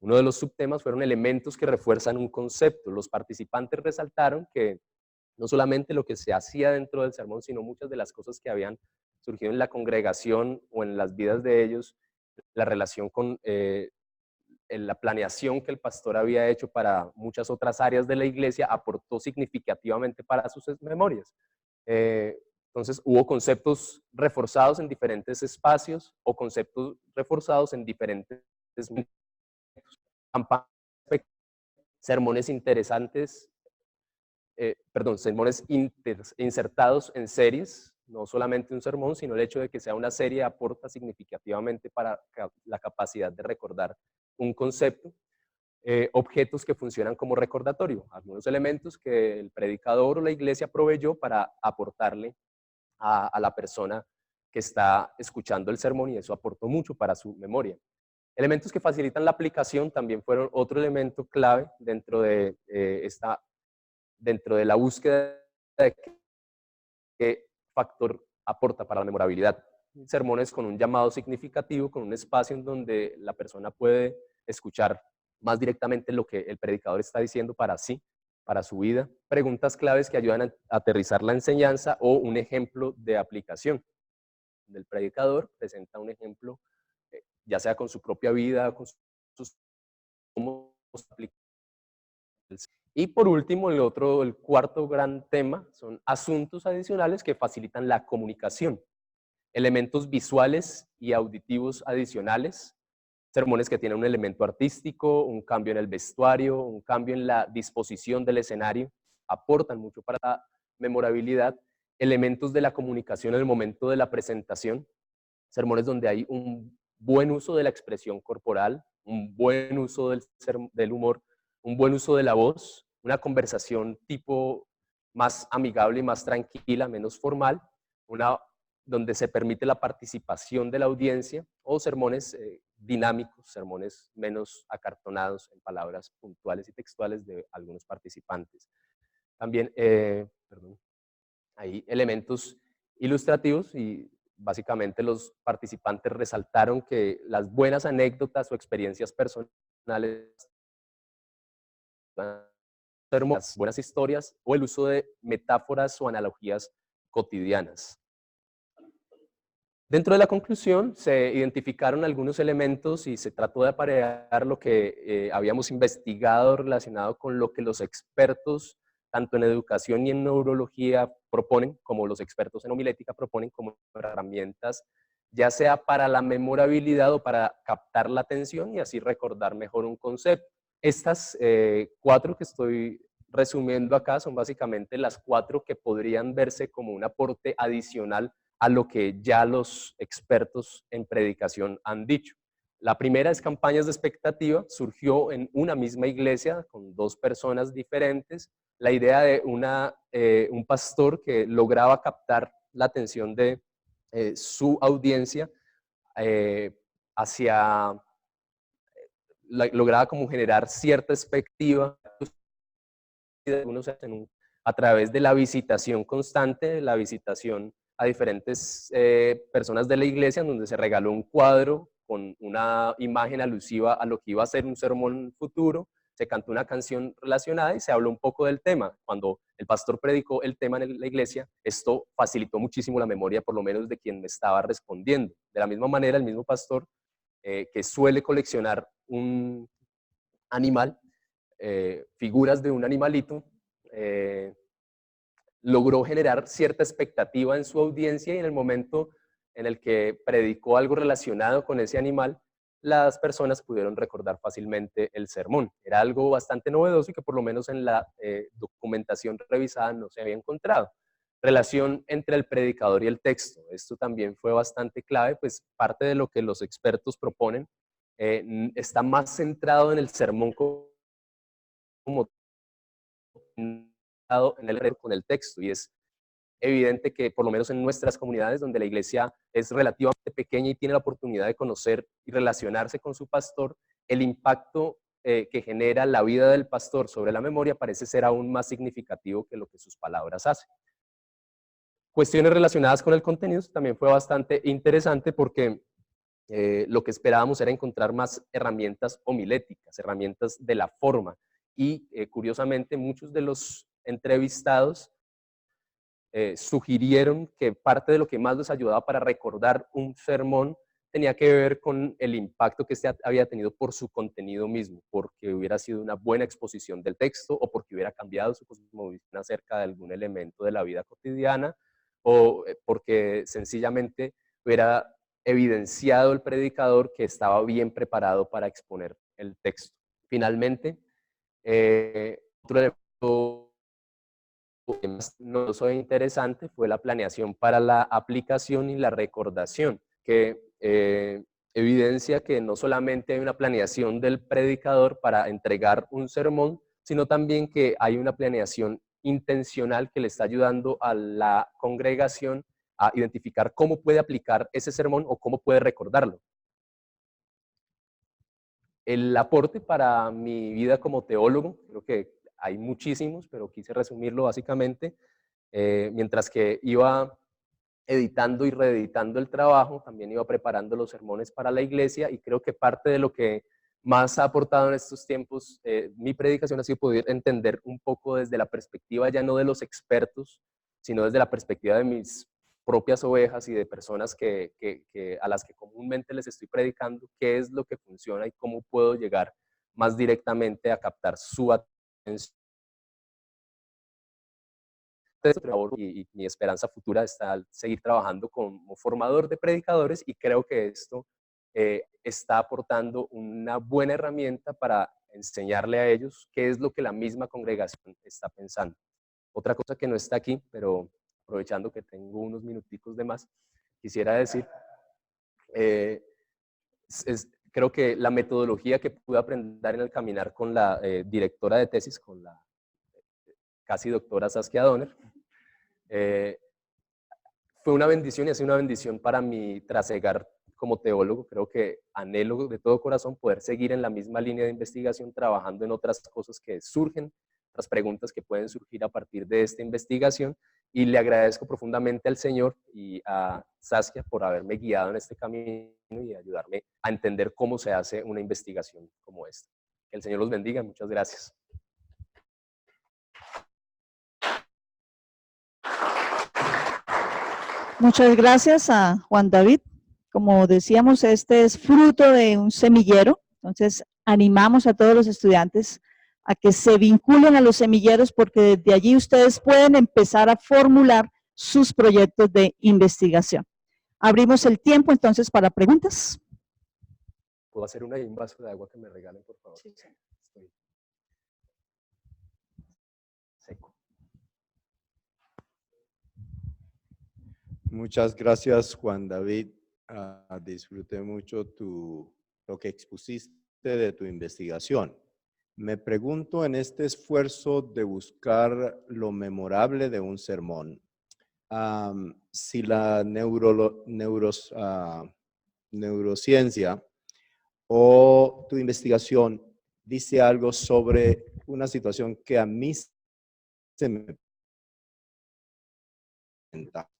Uno de los subtemas fueron elementos que refuerzan un concepto. Los participantes resaltaron que no solamente lo que se hacía dentro del sermón, sino muchas de las cosas que habían surgido en la congregación o en las vidas de ellos, la relación con la planeación que el pastor había hecho para muchas otras áreas de la iglesia, aportó significativamente para sus memorias. Entonces hubo conceptos reforzados en diferentes espacios o conceptos reforzados en diferentes sermones interesantes, sermones insertados en series. No solamente un sermón, sino el hecho de que sea una serie aporta significativamente para la capacidad de recordar un concepto. Objetos que funcionan como recordatorio, algunos elementos que el predicador o la iglesia proveyó para aportarle a la persona que está escuchando el sermón, y eso aportó mucho para su memoria. Elementos que facilitan la aplicación también fueron otro elemento clave dentro de la búsqueda de qué factor aporta para la memorabilidad. Sermones con un llamado significativo, con un espacio en donde la persona puede escuchar más directamente lo que el predicador está diciendo para sí, para su vida. Preguntas claves que ayudan a aterrizar la enseñanza o un ejemplo de aplicación. El predicador presenta un ejemplo, ya sea con su propia vida, con sus cómo aplicar. Y por último, el cuarto gran tema son asuntos adicionales que facilitan la comunicación, elementos visuales y auditivos adicionales, sermones que tienen un elemento artístico, un cambio en el vestuario, un cambio en la disposición del escenario, aportan mucho para la memorabilidad, elementos de la comunicación en el momento de la presentación, sermones donde hay un buen uso de la expresión corporal, un buen uso del humor, un buen uso de la voz, una conversación tipo más amigable y más tranquila, menos formal, donde se permite la participación de la audiencia, o sermones dinámicos, sermones menos acartonados en palabras puntuales y textuales de algunos participantes. También hay elementos ilustrativos y básicamente los participantes resaltaron que las buenas anécdotas o experiencias personales, las buenas historias o el uso de metáforas o analogías cotidianas. Dentro de la conclusión se identificaron algunos elementos y se trató de aparear lo que habíamos investigado relacionado con lo que los expertos, tanto en educación y en neurología, proponen, como los expertos en homilética proponen como herramientas, ya sea para la memorabilidad o para captar la atención y así recordar mejor un concepto. Estas 4 que estoy resumiendo acá son básicamente las 4 que podrían verse como un aporte adicional a lo que ya los expertos en predicación han dicho. La primera es campañas de expectativa, surgió en una misma iglesia con 2 personas diferentes, la idea de un pastor que lograba captar la atención de su audiencia lograba como generar cierta expectativa a través de la visitación constante, la visitación a diferentes personas de la iglesia, en donde se regaló un cuadro con una imagen alusiva a lo que iba a ser un sermón futuro, se cantó una canción relacionada y se habló un poco del tema. Cuando el pastor predicó el tema en la iglesia, esto facilitó muchísimo la memoria, por lo menos de quien me estaba respondiendo. De la misma manera, el mismo pastor que suele coleccionar un animal, figuras de un animalito, logró generar cierta expectativa en su audiencia, y en el momento en el que predicó algo relacionado con ese animal, las personas pudieron recordar fácilmente el sermón. Era algo bastante novedoso y que por lo menos en la documentación revisada no se había encontrado. Relación entre el predicador y el texto. Esto también fue bastante clave, pues parte de lo que los expertos proponen está más centrado en el sermón como en el con el texto, y es evidente que por lo menos en nuestras comunidades donde la iglesia es relativamente pequeña y tiene la oportunidad de conocer y relacionarse con su pastor, el impacto que genera la vida del pastor sobre la memoria parece ser aún más significativo que lo que sus palabras hacen. Cuestiones relacionadas con el contenido también fue bastante interesante, porque lo que esperábamos era encontrar más herramientas homiléticas, herramientas de la forma, y curiosamente muchos de los entrevistados sugirieron que parte de lo que más les ayudaba para recordar un sermón tenía que ver con el impacto que este había tenido por su contenido mismo, porque hubiera sido una buena exposición del texto, o porque hubiera cambiado su cosmovisión acerca de algún elemento de la vida cotidiana, o porque sencillamente hubiera evidenciado el predicador que estaba bien preparado para exponer el texto. Finalmente, otro elemento que más nos fue interesante fue la planeación para la aplicación y la recordación, que evidencia que no solamente hay una planeación del predicador para entregar un sermón, sino también que hay una planeación intencional que le está ayudando a la congregación a identificar cómo puede aplicar ese sermón o cómo puede recordarlo. El aporte para mi vida como teólogo, creo que hay muchísimos, pero quise resumirlo básicamente. Mientras que iba editando y reeditando el trabajo, también iba preparando los sermones para la iglesia, y creo que parte de lo que más ha aportado en estos tiempos mi predicación ha sido poder entender un poco desde la perspectiva ya no de los expertos, sino desde la perspectiva de mis propias ovejas y de personas a las que comúnmente les estoy predicando, qué es lo que funciona y cómo puedo llegar más directamente a captar su atención. Y mi esperanza futura está al seguir trabajando como formador de predicadores, y creo que esto está aportando una buena herramienta para enseñarle a ellos qué es lo que la misma congregación está pensando. Otra cosa que no está aquí, pero aprovechando que tengo unos minuticos de más, quisiera decir, creo que la metodología que pude aprender en el caminar con la directora de tesis, con la casi doctora Saskia Donner, fue una bendición, y ha sido una bendición para mí trasegar como teólogo. Creo que anhelo de todo corazón poder seguir en la misma línea de investigación, trabajando en otras cosas que surgen, otras preguntas que pueden surgir a partir de esta investigación, y le agradezco profundamente al Señor y a Saskia por haberme guiado en este camino y ayudarme a entender cómo se hace una investigación como esta. Que el Señor los bendiga. Muchas gracias. Muchas gracias a Juan David. Como decíamos, este es fruto de un semillero, entonces animamos a todos los estudiantes a que se vinculen a los semilleros, porque desde allí ustedes pueden empezar a formular sus proyectos de investigación. Abrimos el tiempo entonces para preguntas. ¿Puedo hacer un vaso de agua que me regalen, por favor? Sí. Estoy seco. Muchas gracias, Juan David. Disfruté mucho lo que expusiste de tu investigación. Me pregunto, en este esfuerzo de buscar lo memorable de un sermón, si la neurociencia o tu investigación dice algo sobre una situación que a mí se me presenta.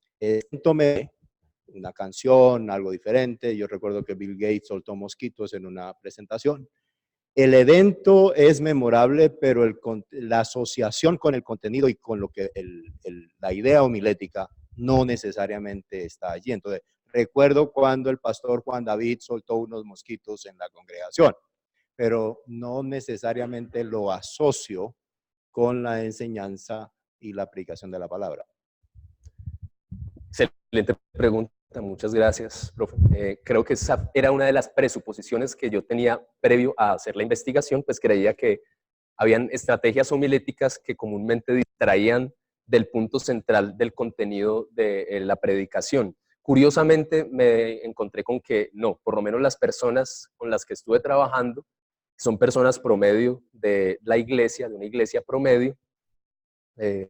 una canción, algo diferente. Yo recuerdo que Bill Gates soltó mosquitos en una presentación. El evento es memorable, pero la asociación con el contenido y con lo que la idea homilética no necesariamente está allí. Entonces, recuerdo cuando el pastor Juan David soltó unos mosquitos en la congregación, pero no necesariamente lo asocio con la enseñanza y la aplicación de la palabra. Excelente pregunta, muchas gracias, profe. Creo que esa era una de las presuposiciones que yo tenía previo a hacer la investigación, pues creía que habían estrategias homiléticas que comúnmente distraían del punto central del contenido de la predicación. Curiosamente me encontré con que no, por lo menos las personas con las que estuve trabajando son personas promedio de la iglesia, de una iglesia promedio. La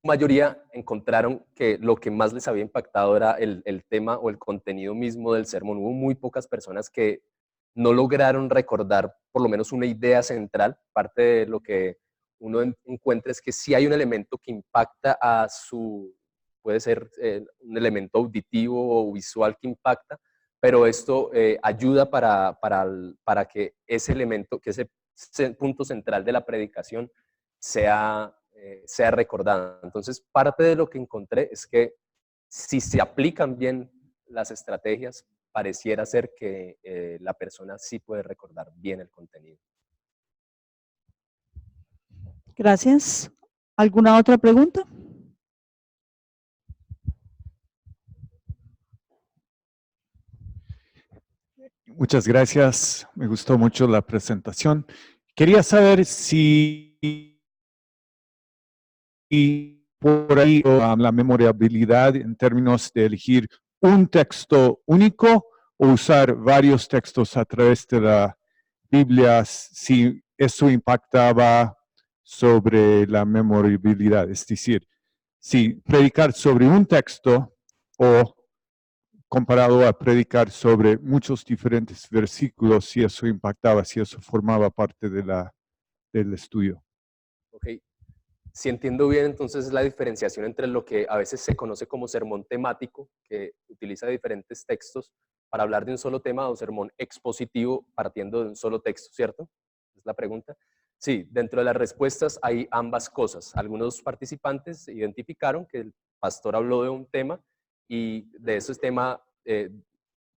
mayoría encontraron que lo que más les había impactado era el tema o el contenido mismo del sermón. Hubo muy pocas personas que no lograron recordar por lo menos una idea central. Parte de lo que uno encuentra es que sí hay un elemento que impacta a puede ser un elemento auditivo o visual que impacta, pero esto ayuda para que ese elemento, que ese punto central de la predicación sea recordado. Entonces, parte de lo que encontré es que si se aplican bien las estrategias, pareciera ser que la persona sí puede recordar bien el contenido. Gracias. ¿Alguna otra pregunta? Muchas gracias. Me gustó mucho la presentación. Quería saber si por ahí la memorabilidad en términos de elegir un texto único o usar varios textos a través de la Biblia, si eso impactaba sobre la memorabilidad. Es decir, si predicar sobre un texto o comparado a predicar sobre muchos diferentes versículos, si eso impactaba, si eso formaba parte de del estudio. Ok. Si entiendo bien, entonces la diferenciación entre lo que a veces se conoce como sermón temático, que utiliza diferentes textos para hablar de un solo tema, o sermón expositivo partiendo de un solo texto, ¿cierto? Es la pregunta. Sí, dentro de las respuestas hay ambas cosas. Algunos participantes identificaron que el pastor habló de un tema y de ese tema,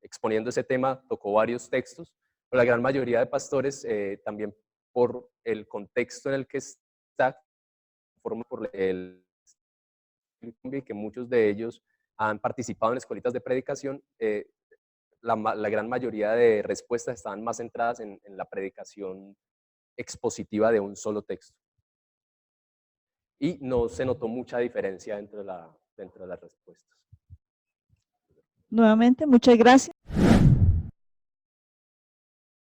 exponiendo ese tema, tocó varios textos, pero la gran mayoría de pastores también por el contexto en el que está, forma por el que muchos de ellos han participado en escuelitas de predicación, la gran mayoría de respuestas estaban más centradas en la predicación expositiva de un solo texto. Y no se notó mucha diferencia dentro de las respuestas. Nuevamente, muchas gracias.